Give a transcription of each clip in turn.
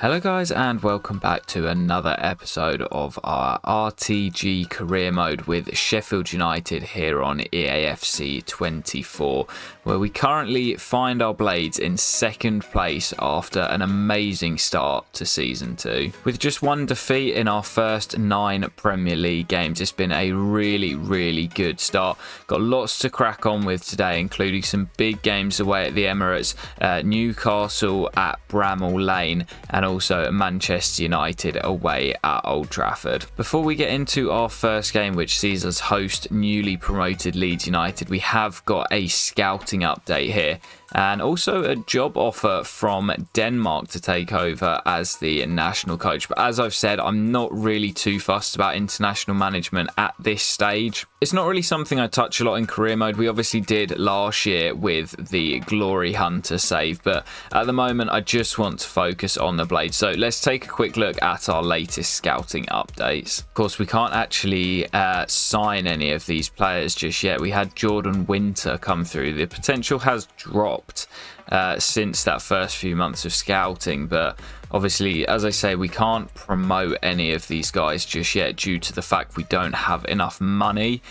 Hello guys and welcome back to another episode of our RTG career mode with Sheffield United here on EAFC 24, where we currently find our Blades in second place after an amazing start to Season 2. With just one defeat in our first 9 Premier League games, it's been a really good start. Got lots to crack on with today, including some big games away at the Emirates, Newcastle at Bramall Lane, and also Manchester United away at Old Trafford. Before we get into our first game, which sees us host newly promoted Leeds United, we have got a scouting update here and also a job offer from Denmark to take over as the national coach. But as I've said, I'm not really too fussed about international management at this stage. It's not really something I touch a lot in career mode. We obviously did last year with the Glory Hunter save, but at the moment I just want to focus on the Blade. So let's take a quick look at our latest scouting updates. Of course, we can't actually sign any of these players just yet. We had Jordan Winter come through. The potential has dropped since that first few months of scouting, but obviously, as I say, we can't promote any of these guys just yet due to the fact we don't have enough money.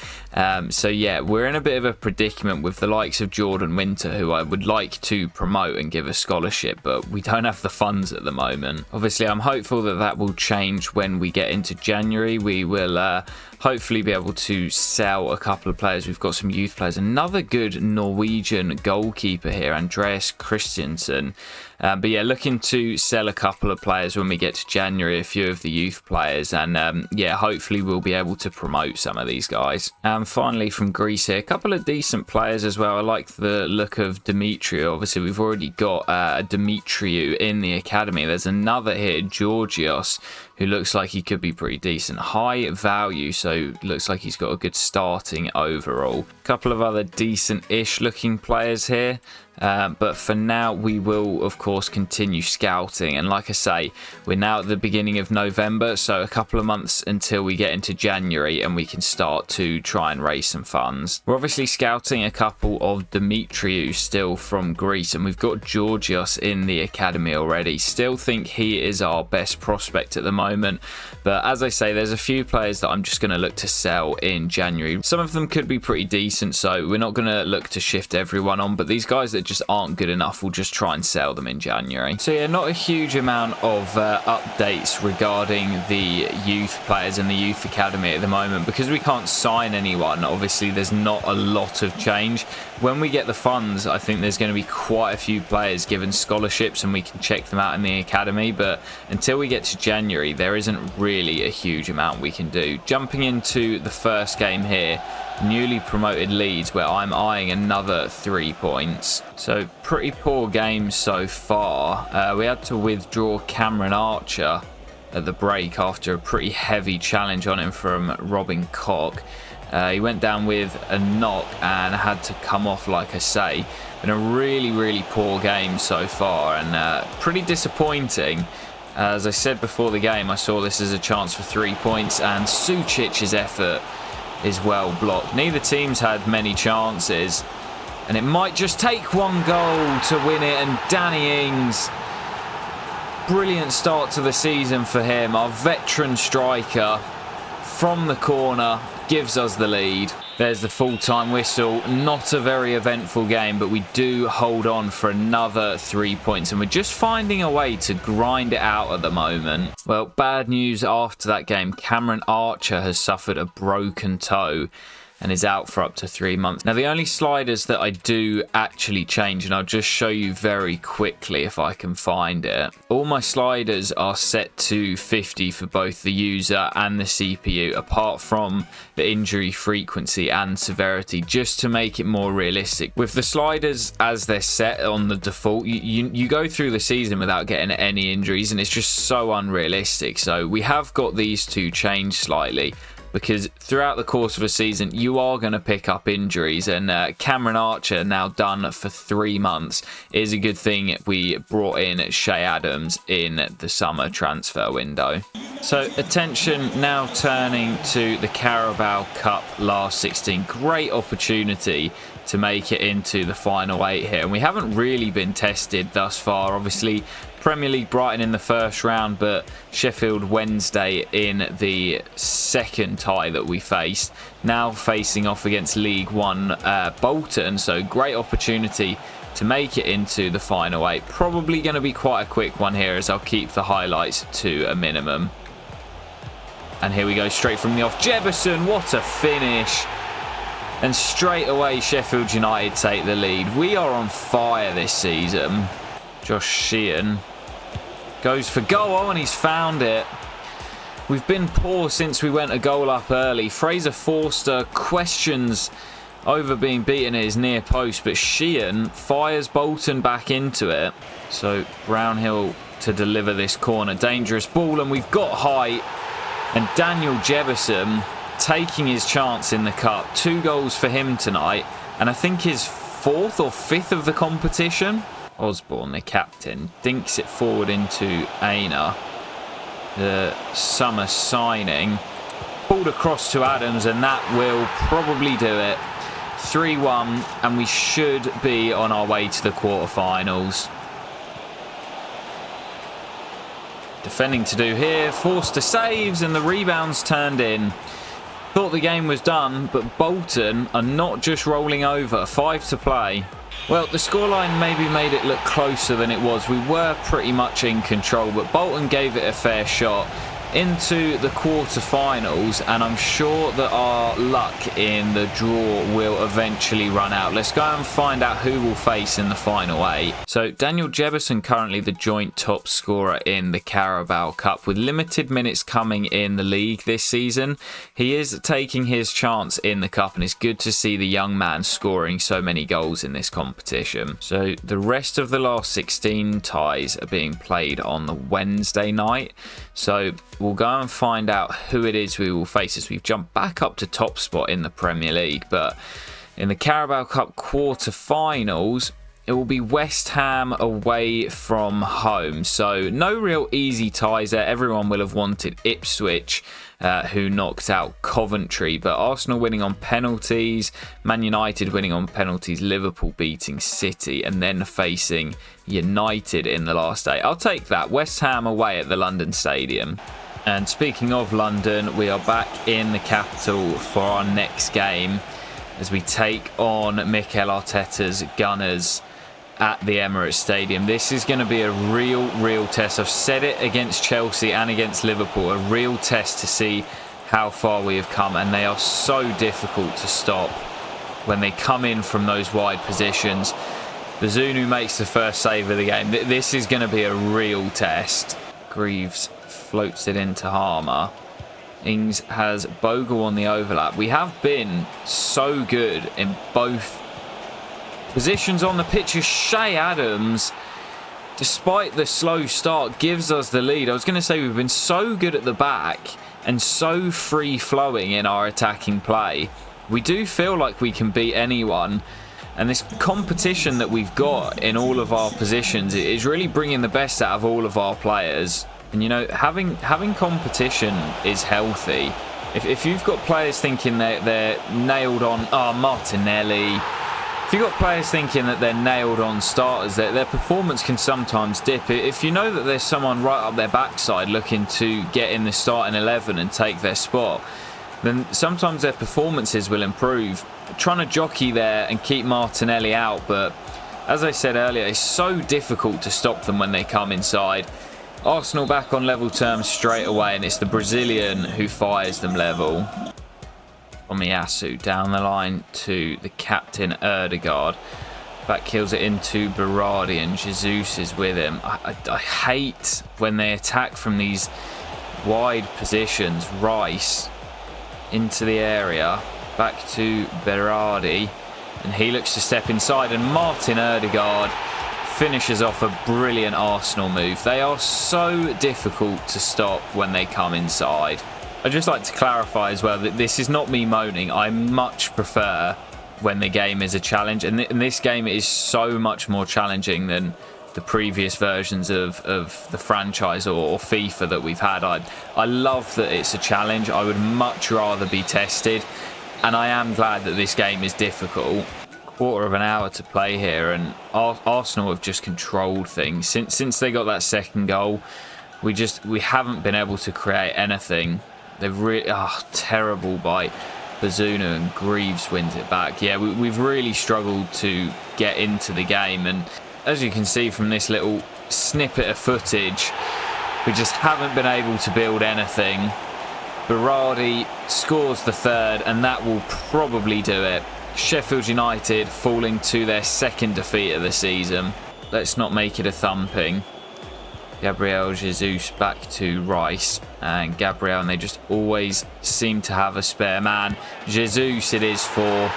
So yeah, we're in a bit of a predicament with the likes of Jordan Winter, who I would like to promote and give a scholarship, but we don't have the funds at the moment. Obviously, I'm hopeful that that will change when we get into January. We will hopefully be able to sell a couple of players. We've got some youth players. Another good Norwegian goalkeeper here, Andreas Christiansen. But yeah, looking to sell a couple of players when we get to January, a few of the youth players, and yeah, hopefully we'll be able to promote some of these guys. And finally from Greece here, a couple of decent players as well. I like the look of Dimitriou. Obviously, we've already got Dimitriou in the academy. There's another here, Georgios, who looks like he could be pretty decent. High value, so looks like he's got a good starting overall. A couple of other decent-ish looking players here. But for now, we will, of course, continue scouting. And like I say, we're now at the beginning of November, so a couple of months until we get into January and we can start to try and raise some funds. We're obviously scouting a couple of Dimitriou still from Greece, and we've got Georgios in the academy already. Still think he is our best prospect at the moment. But as I say, there's a few players that I'm just going to look to sell in January. Some of them could be pretty decent, so we're not going to look to shift everyone on. But these guys that just aren't good enough, we'll just try and sell them in January. So yeah, not a huge amount of updates regarding the youth players in the youth academy at the moment because we can't sign anyone. Obviously, there's not a lot of change. When we get the funds, I think there's going to be quite a few players given scholarships and we can check them out in the academy, but until we get to January, there isn't really a huge amount we can do. Jumping into the first game here, newly promoted Leeds, where I'm eyeing another 3 points. So pretty poor game so far. We had to withdraw Cameron Archer at the break after a pretty heavy challenge on him from Robin Koch. He went down with a knock and had to come off, like I say. Been a really poor game so far and pretty disappointing. As I said before the game, I saw this as a chance for 3 points, and Suchic's effort is well blocked. Neither team's had many chances, and it might just take one goal to win it. And Danny Ings, brilliant start to the season for him. Our veteran striker from the corner gives us the lead. There's the full-time whistle. Not a very eventful game, but we do hold on for another 3 points, and we're just finding a way to grind it out at the moment. Well, bad news after that game. Cameron Archer has suffered a broken toe and is out for up to 3 months. Now, the only sliders that I do actually change, and I'll just show you very quickly if I can find it. All my sliders are set to 50 for both the user and the CPU, apart from the injury frequency and severity, just to make it more realistic. With the sliders as they're set on the default, you go through the season without getting any injuries, and it's just so unrealistic. So we have got these two changed slightly, because throughout the course of a season, you are going to pick up injuries, and Cameron Archer, now done for 3 months, is a good thing we brought in Shay Adams in the summer transfer window. So attention now turning to the Carabao Cup last 16. Great opportunity to make it into the final 8 here, and we haven't really been tested thus far. Obviously, Premier League Brighton in the first round, but Sheffield Wednesday in the second tie that we faced. Now facing off against League One Bolton, so great opportunity to make it into the final 8. Probably going to be quite a quick one here, as I'll keep the highlights to a minimum. And here we go, straight from the off. Jefferson, what a finish. And straight away, Sheffield United take the lead. We are on fire this season. Josh Sheehan goes for goal. Oh, and he's found it. We've been poor since we went a goal up early. Fraser Forster questions over being beaten at his near post, but Sheehan fires Bolton back into it. So Brownhill to deliver this corner. Dangerous ball, and we've got height. And Daniel Jefferson taking his chance in the cup. 2 goals for him tonight, and I think his 4th or 5th of the competition. Osborne, the captain, dinks it forward into Aina, the summer signing. Pulled across to Adams, and that will probably do it. 3-1, and we should be on our way to the quarterfinals. Defending to do here. Forster saves, and the rebound's turned in. Thought the game was done, but Bolton are not just rolling over. 5 to play. Well, the scoreline maybe made it look closer than it was. We were pretty much in control, but Bolton gave it a fair shot into the quarterfinals, and I'm sure that our luck in the draw will eventually run out. Let's go and find out who we'll face in the final 8. So Daniel Jefferson currently the joint top scorer in the Carabao Cup, with limited minutes coming in the league this season. He is taking his chance in the cup, and it's good to see the young man scoring so many goals in this competition. So the rest of the last 16 ties are being played on the Wednesday night. So we'll go and find out who it is we will face, as we've jumped back up to top spot in the Premier League. But in the Carabao Cup quarter-finals, it will be West Ham away from home. So no real easy ties there. Everyone will have wanted Ipswich, who knocked out Coventry. But Arsenal winning on penalties, Man United winning on penalties, Liverpool beating City, and then facing United in the last 8. I'll take that. West Ham away at the London Stadium. And speaking of London, we are back in the capital for our next game as we take on Mikel Arteta's Gunners at the Emirates Stadium. This is going to be a real test. I've said it against Chelsea and against Liverpool, a real test to see how far we have come, and they are so difficult to stop when they come in from those wide positions. Bazunu makes the first save of the game. This is going to be a real test. Greaves floats it into Harmer. Ings has Bogle on the overlap. We have been so good in both positions on the pitch. Shea Adams, despite the slow start, gives us the lead. I was going to say we've been so good at the back and so free-flowing in our attacking play. We do feel like we can beat anyone. And this competition that we've got in all of our positions is really bringing the best out of all of our players. And, you know, having competition is healthy. If you've got players thinking they're nailed on, Martinelli. If you've got players thinking that they're nailed on starters, their performance can sometimes dip. If you know that there's someone right up their backside looking to get in the starting 11 and take their spot, then sometimes their performances will improve. Trying to jockey there and keep Martinelli out, but as I said earlier, it's so difficult to stop them when they come inside. Arsenal back on level terms straight away, and it's the Brazilian who fires them level. Omiyasu down the line to the captain Erdegaard. Back kills it into Berardi, and Jesus is with him. I hate when they attack from these wide positions. Rice into the area. Back to Berardi, and he looks to step inside, and Martin Erdegaard finishes off a brilliant Arsenal move. They are so difficult to stop when they come inside. I'd just like to clarify as well that this is not me moaning. I much prefer when the game is a challenge, and this game is so much more challenging than the previous versions of the franchise or FIFA that we've had. I love that it's a challenge. I would much rather be tested, and I am glad that this game is difficult. quarter of an hour to play here, and Arsenal have just controlled things since they got that second goal. We haven't been able to create anything. They've really terrible by Bazunu, and Greaves wins it back. Yeah, we've really struggled to get into the game, and as you can see from this little snippet of footage, we just haven't been able to build anything. Berardi scores the third, and that will probably do it. Sheffield United falling to their second defeat of the season. Let's not make it a thumping. Gabriel Jesus back to Rice, and Gabriel, and they just always seem to have a spare man. Jesus it is for.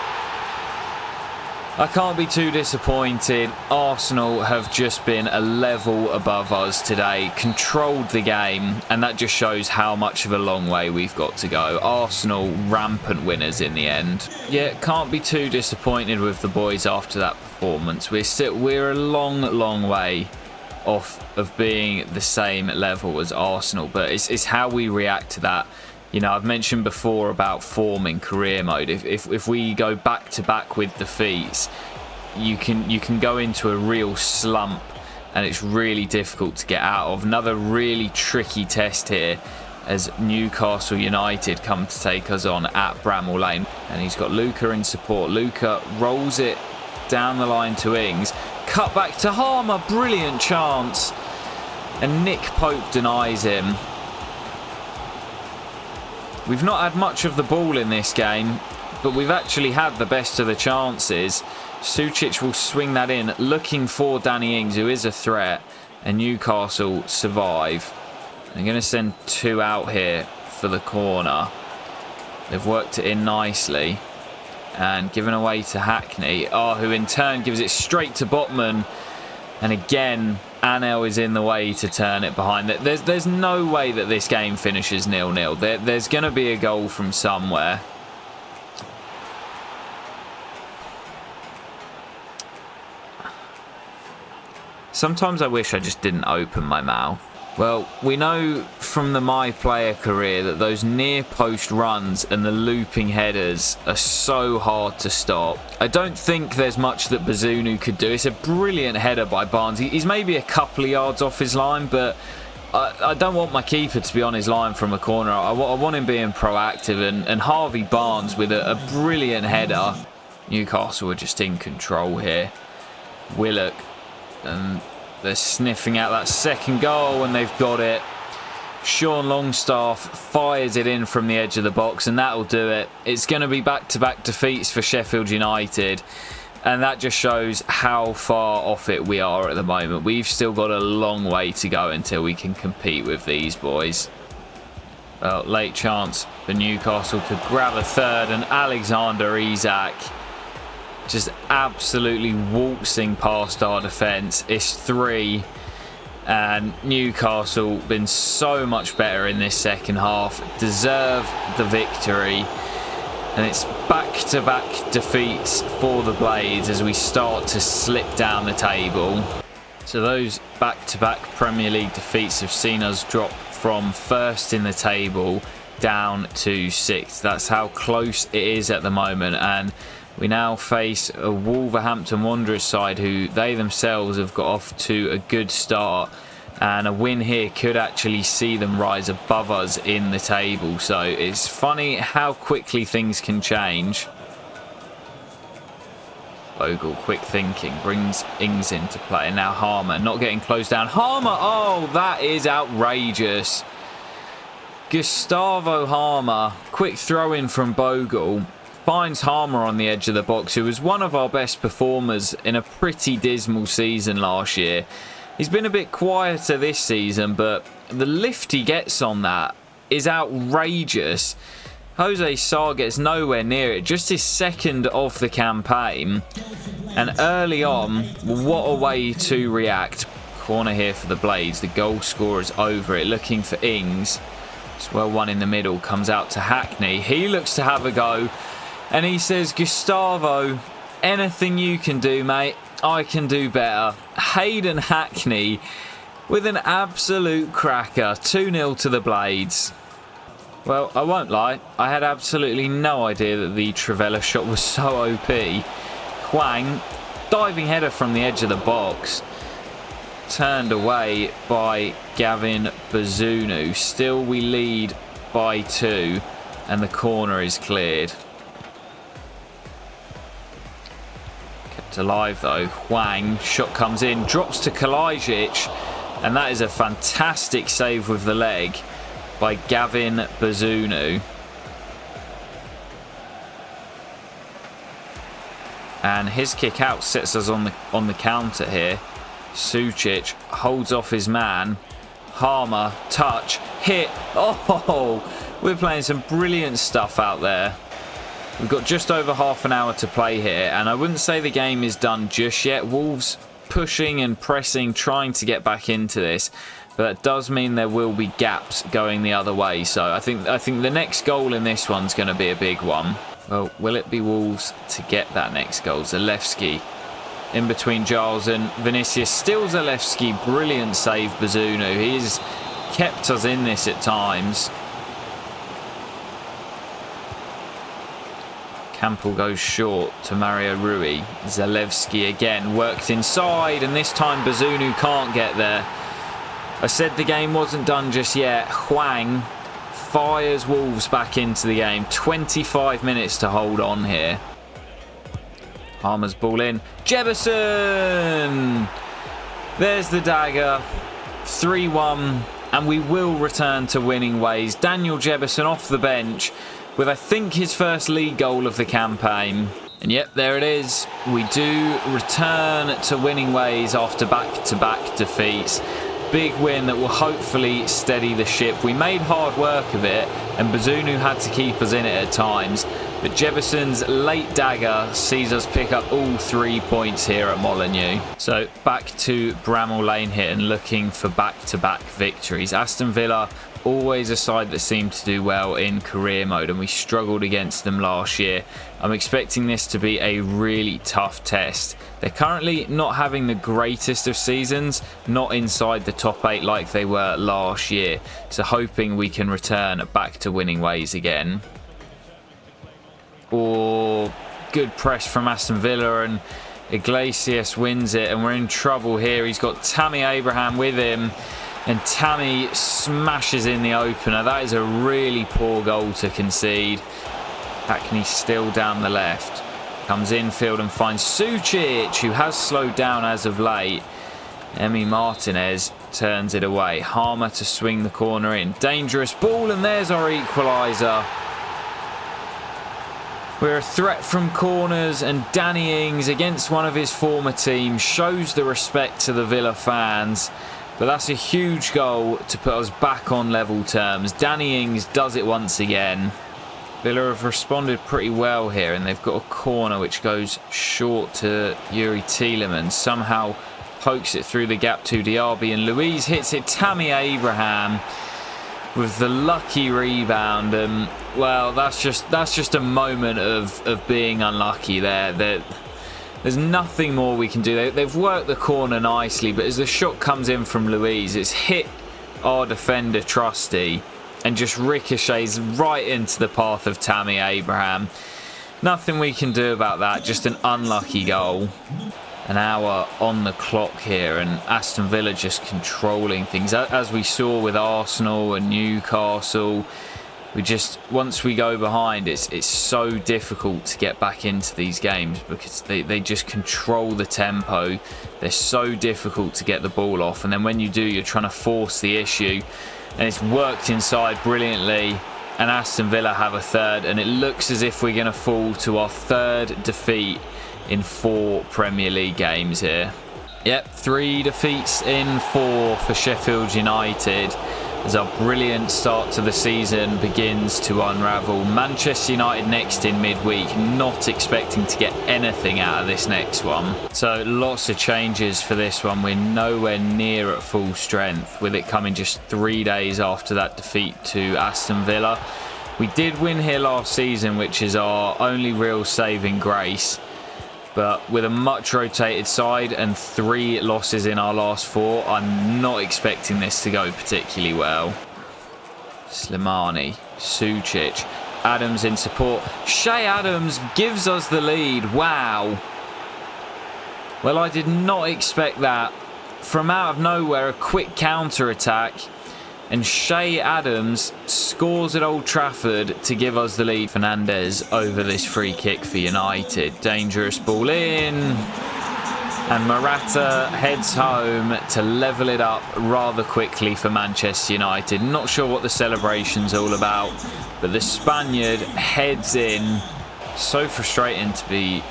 I can't be too disappointed. Arsenal have just been a level above us today, controlled the game, and that just shows how much of a long way we've got to go. Arsenal rampant winners in the end. Yeah, can't be too disappointed with the boys after that performance. We're a long way off of being the same level as Arsenal, but it's how we react to that. You know, I've mentioned before about form in career mode. If we go back to back with defeats, you can go into a real slump, and it's really difficult to get out of. Another really tricky test here as Newcastle United come to take us on at Bramall Lane, and he's got Luca in support. Luca rolls it down the line to Ings, cut back to Harmer, brilliant chance, and Nick Pope denies him. We've not had much of the ball in this game, but we've actually had the best of the chances. Sucic will swing that in, looking for Danny Ings, who is a threat, and Newcastle survive. They're going to send two out here for the corner. They've worked it in nicely, and given away to Hackney, who in turn gives it straight to Botman, and again Anel is in the way to turn it behind. There's no way that this game finishes 0-0. There's going to be a goal from somewhere. Sometimes I wish I just didn't open my mouth. Well, we know from the My Player career that those near post runs and the looping headers are so hard to stop. I don't think there's much that Bazunu could do. It's a brilliant header by Barnes. He's maybe a couple of yards off his line, but I don't want my keeper to be on his line from a corner. I want him being proactive, and Harvey Barnes with a brilliant header. Newcastle are just in control here. Willock, and they're sniffing out that second goal, and they've got it. Sean Longstaff fires it in from the edge of the box, and that'll do it. It's going to be back-to-back defeats for Sheffield United, and that just shows how far off it we are at the moment. We've still got a long way to go until we can compete with these boys. Well, late chance for Newcastle to grab a third, and Alexander Isak just absolutely waltzing past our defence. It's 3, and Newcastle been so much better in this second half, deserve the victory, and it's back-to-back defeats for the Blades as we start to slip down the table. So those back-to-back Premier League defeats have seen us drop from first in the table down to 6th. That's how close it is at the moment, and we now face a Wolverhampton Wanderers side who they themselves have got off to a good start, and a win here could actually see them rise above us in the table. So it's funny how quickly things can change. Bogle, quick thinking, brings Ings into play, and now Harmer not getting closed down. Harmer, oh, that is outrageous. Gustavo Harmer, quick throw in from Bogle, finds Harmer on the edge of the box, who was one of our best performers in a pretty dismal season last year. He's been a bit quieter this season, but the lift he gets on that is outrageous. Jose Sarr gets nowhere near it, just his second of the campaign. And early on, what a way to react. Corner here for the Blades, the goal scorer's over it, looking for Ings. It's well one in the middle, comes out to Hackney. He looks to have a go. And he says, Gustavo, anything you can do, mate, I can do better. Hayden Hackney with an absolute cracker. 2-0 to the Blades. Well, I won't lie. I had absolutely no idea that the Trivela shot was so OP. Hwang, diving header from the edge of the box. Turned away by Gavin Bazunu. Still we lead by 2 and the corner is cleared. Kept alive though. Hwang, shot comes in, drops to Kalajdzic, and that is a fantastic save with the leg by Gavin Bazunu. And his kick out sets us on the counter here. Sucic holds off his man. Harmer, touch, hit. Oh, we're playing some brilliant stuff out there. We've got just over half an hour to play here, and I wouldn't say the game is done just yet. Wolves pushing and pressing, trying to get back into this, but that does mean there will be gaps going the other way. So I think the next goal in this one's going to be a big one. Well, will it be Wolves to get that next goal? Zalewski in between Giles and Vinicius. Still Zalewski, brilliant save Bazunu. He's kept us in this at times. Campbell goes short to Mario Rui. Zalewski again worked inside, and this time Bazunu can't get there. I said the game wasn't done just yet. Hwang fires Wolves back into the game. 25 minutes to hold on here. Harmer's ball in. Jebison! There's the dagger. 3-1, and we will return to winning ways. Daniel Jebison off the bench with, I think, his first league goal of the campaign. And yep, there it is. We do return to winning ways after back-to-back defeats. Big win that will hopefully steady the ship. We made hard work of it, and Bazunu had to keep us in it at times. But Jebison's late dagger sees us pick up all 3 points here at Molineux. So back to Bramall Lane here and looking for back-to-back victories. Aston Villa, always a side that seemed to do well in career mode, and we struggled against them last year. I'm expecting this to be a really tough test. They're currently not having the greatest of seasons, not inside the top 8 like they were last year. So hoping we can return back to winning ways again. Or good press from Aston Villa, and Iglesias wins it, and we're in trouble here. He's got Tammy Abraham with him, and Tammy smashes in the opener. That is a really poor goal to concede. Hackney still down the left. Comes infield and finds Sucic, who has slowed down as of late. Emi Martinez turns it away. Harmer to swing the corner in. Dangerous ball, and there's our equaliser. We're a threat from corners, and Danny Ings, against one of his former teams, shows the respect to the Villa fans. But that's a huge goal to put us back on level terms. Danny Ings does it once again. Villa have responded pretty well here, and they've got a corner which goes short to Yuri Tielemans. Somehow pokes it through the gap to Diaby, and Louise hits it. Tammy Abraham with the lucky rebound. And well, that's just a moment of being unlucky there. There's nothing more we can do. They've worked the corner nicely, but as the shot comes in from Louise, it's hit our defender Trusty and just ricochets right into the path of Tammy Abraham. Nothing we can do about that, just an unlucky goal. An hour on the clock here, and Aston Villa just controlling things. As we saw with Arsenal and Newcastle, once we go behind, it's so difficult to get back into these games because they just control the tempo. They're so difficult to get the ball off, and then when you do, you're trying to force the issue. And it's worked inside brilliantly, and Aston Villa have a third, and it looks as if we're going to fall to our third defeat in 4 Premier League games here. Yep, 3 defeats in 4 for Sheffield United as our brilliant start to the season begins to unravel. Manchester United next in midweek, not expecting to get anything out of this next one. So lots of changes for this one. We're nowhere near at full strength, with it coming just 3 days after that defeat to Aston Villa. We did win here last season, which is our only real saving grace. But with a much rotated side and 3 losses in our last 4, I'm not expecting this to go particularly well. Slimani, Sucic, Adams in support. Shea Adams gives us the lead. Wow. Well, I did not expect that. From out of nowhere, a quick counter-attack, and Che Adams scores at Old Trafford to give us the lead. Fernandes over this free kick for United. Dangerous ball in, and Morata heads home to level it up rather quickly for Manchester United. Not sure what the celebration's all about, but the Spaniard heads in. So frustrating to be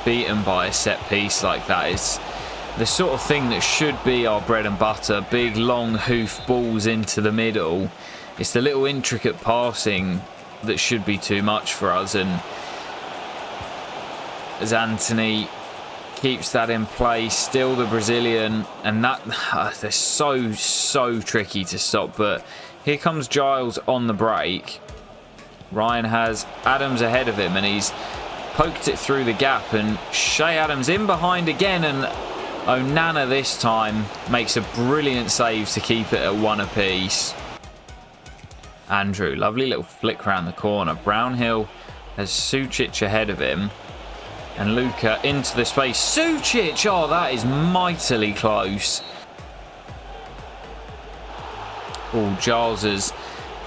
beaten by a set piece like that. It's the sort of thing that should be our bread and butter. Big long hoof balls into the middle. It's the little intricate passing that should be too much for us, and as Anthony keeps that in place, still the Brazilian, and that they're so tricky to stop. But here comes Giles on the break. Ryan has Adams ahead of him, and he's poked it through the gap, and Che Adams in behind again, and Onana this time makes a brilliant save to keep it at 1 apiece. Andrew, lovely little flick round the corner. Brownhill has Sucic ahead of him, and Luka into the space. Sucic! Oh, that is mightily close. Oh, Giles has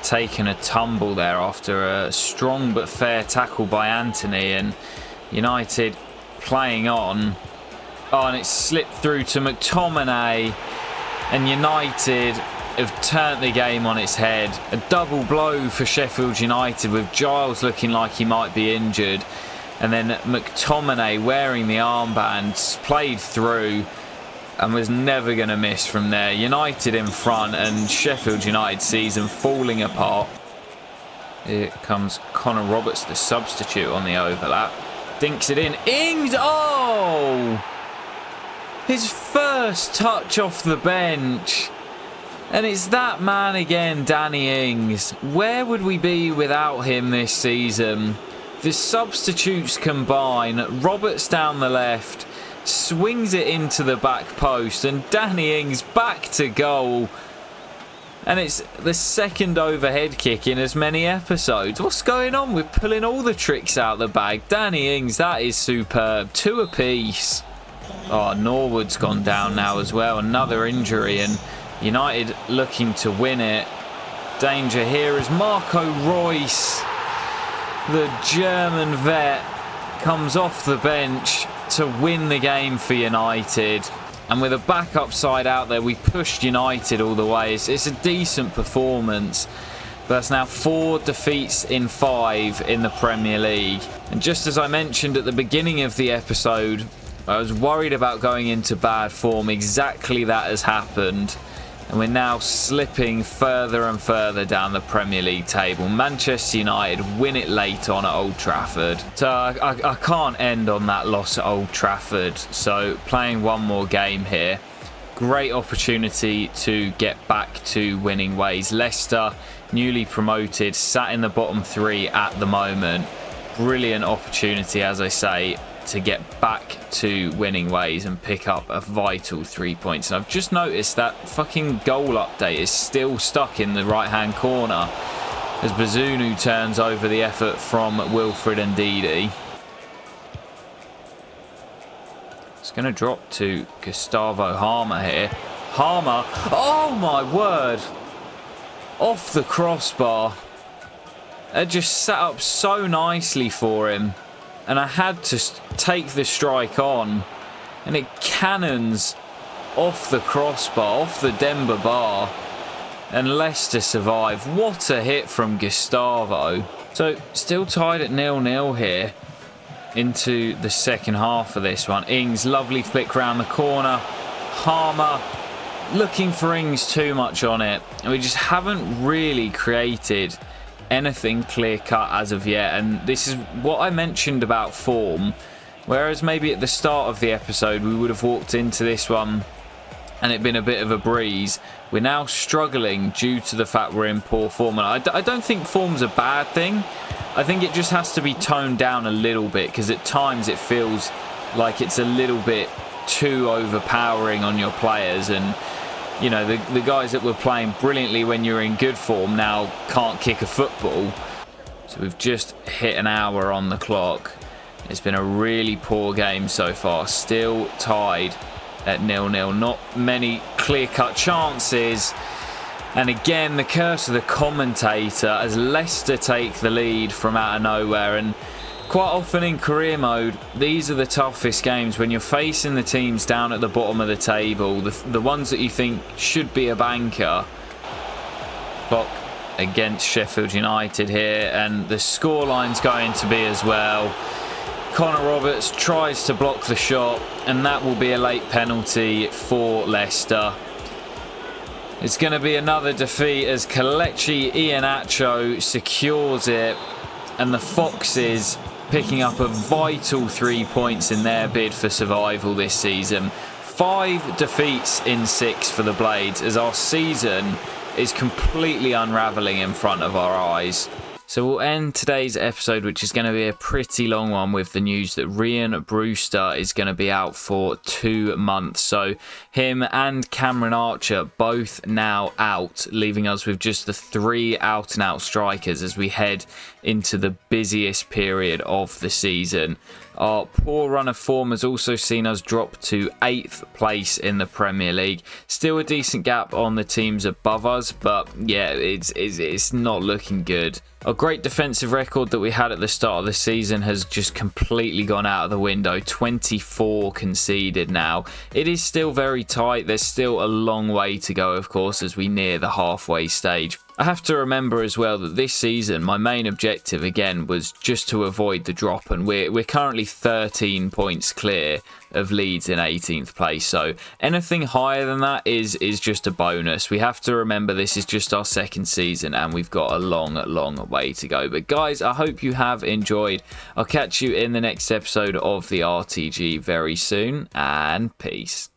taken a tumble there after a strong but fair tackle by Anthony, and United playing on. Oh, and it's slipped through to McTominay, and United have turned the game on its head. A double blow for Sheffield United, with Giles looking like he might be injured, and then McTominay wearing the armbands played through and was never going to miss from there. United in front, and Sheffield United season falling apart. Here comes Connor Roberts, the substitute, on the overlap. Dinks it in. Ings! Oh! His first touch off the bench. And it's that man again, Danny Ings. Where would we be without him this season? The substitutes combine. Roberts down the left, swings it into the back post, and Danny Ings back to goal. And it's the second overhead kick in as many episodes. What's going on? We're pulling all the tricks out the bag. Danny Ings, that is superb. 2 apiece. Oh, Norwood's gone down now as well. Another injury, and United looking to win it. Danger here as Marco Reus, the German vet, comes off the bench to win the game for United. And with a backup side out there, we pushed United all the way. It's a decent performance. But that's now 4 defeats in 5 in the Premier League. And just as I mentioned at the beginning of the episode, I was worried about going into bad form. Exactly that has happened. And we're now slipping further and further down the Premier League table. Manchester United win it late on at Old Trafford. So I can't end on that loss at Old Trafford. So playing one more game here. Great opportunity to get back to winning ways. Leicester, newly promoted, sat in the bottom 3 at the moment. Brilliant opportunity, as I say, to get back to winning ways and pick up a vital 3 points. And I've just noticed that fucking goal update is still stuck in the right hand corner as Bazunu turns over the effort from Wilfred and Ndidi. It's going to drop to Gustavo Harmer here. Harmer, oh my word, off the crossbar. It just set up so nicely for him. And I had to take the strike on, and it cannons off the crossbar, off the Denver bar, and Leicester survive. What a hit from Gustavo. So still tied at 0-0 here into the second half of this one. Ings, lovely flick round the corner. Harmer looking for Ings too much on it, and we just haven't really created anything clear cut as of yet. And this is what I mentioned about form, whereas maybe at the start of the episode we would have walked into this one and it been a bit of a breeze. We're now struggling due to the fact we're in poor form, and I don't think form's a bad thing. I think it just has to be toned down a little bit, because at times it feels like it's a little bit too overpowering on your players. And you know, the guys that were playing brilliantly when you're in good form now can't kick a football. So we've just hit an hour on the clock. It's been a really poor game so far. Still tied at 0-0. Not many clear-cut chances. And again, the curse of the commentator as Leicester take the lead from out of nowhere. And quite often in career mode, these are the toughest games when you're facing the teams down at the bottom of the table, the ones that you think should be a banker. Clock against Sheffield United here, and the scoreline's going to be as well. Connor Roberts tries to block the shot, and that will be a late penalty for Leicester. It's going to be another defeat as Kelechi Iheanacho secures it, and the Foxes picking up a vital 3 points in their bid for survival this season. 5 defeats in 6 for the Blades as our season is completely unravelling in front of our eyes. So we'll end today's episode, which is going to be a pretty long one, with the news that Ryan Brewster is going to be out for 2 months. So him and Cameron Archer both now out, leaving us with just the 3 out-and-out strikers as we head into the busiest period of the season. Our poor run of form has also seen us drop to 8th place in the Premier League. Still a decent gap on the teams above us, but yeah, it's not looking good. A great defensive record that we had at the start of the season has just completely gone out of the window. 24 conceded now. It is still very tight. There's still a long way to go, of course, as we near the halfway stage. I have to remember as well that this season my main objective again was just to avoid the drop, and we're currently 13 points clear of Leeds in 18th place, so anything higher than that is just a bonus. We have to remember this is just our second season and we've got a long way to go. But guys, I hope you have enjoyed. I'll catch you in the next episode of the RTG very soon, and peace.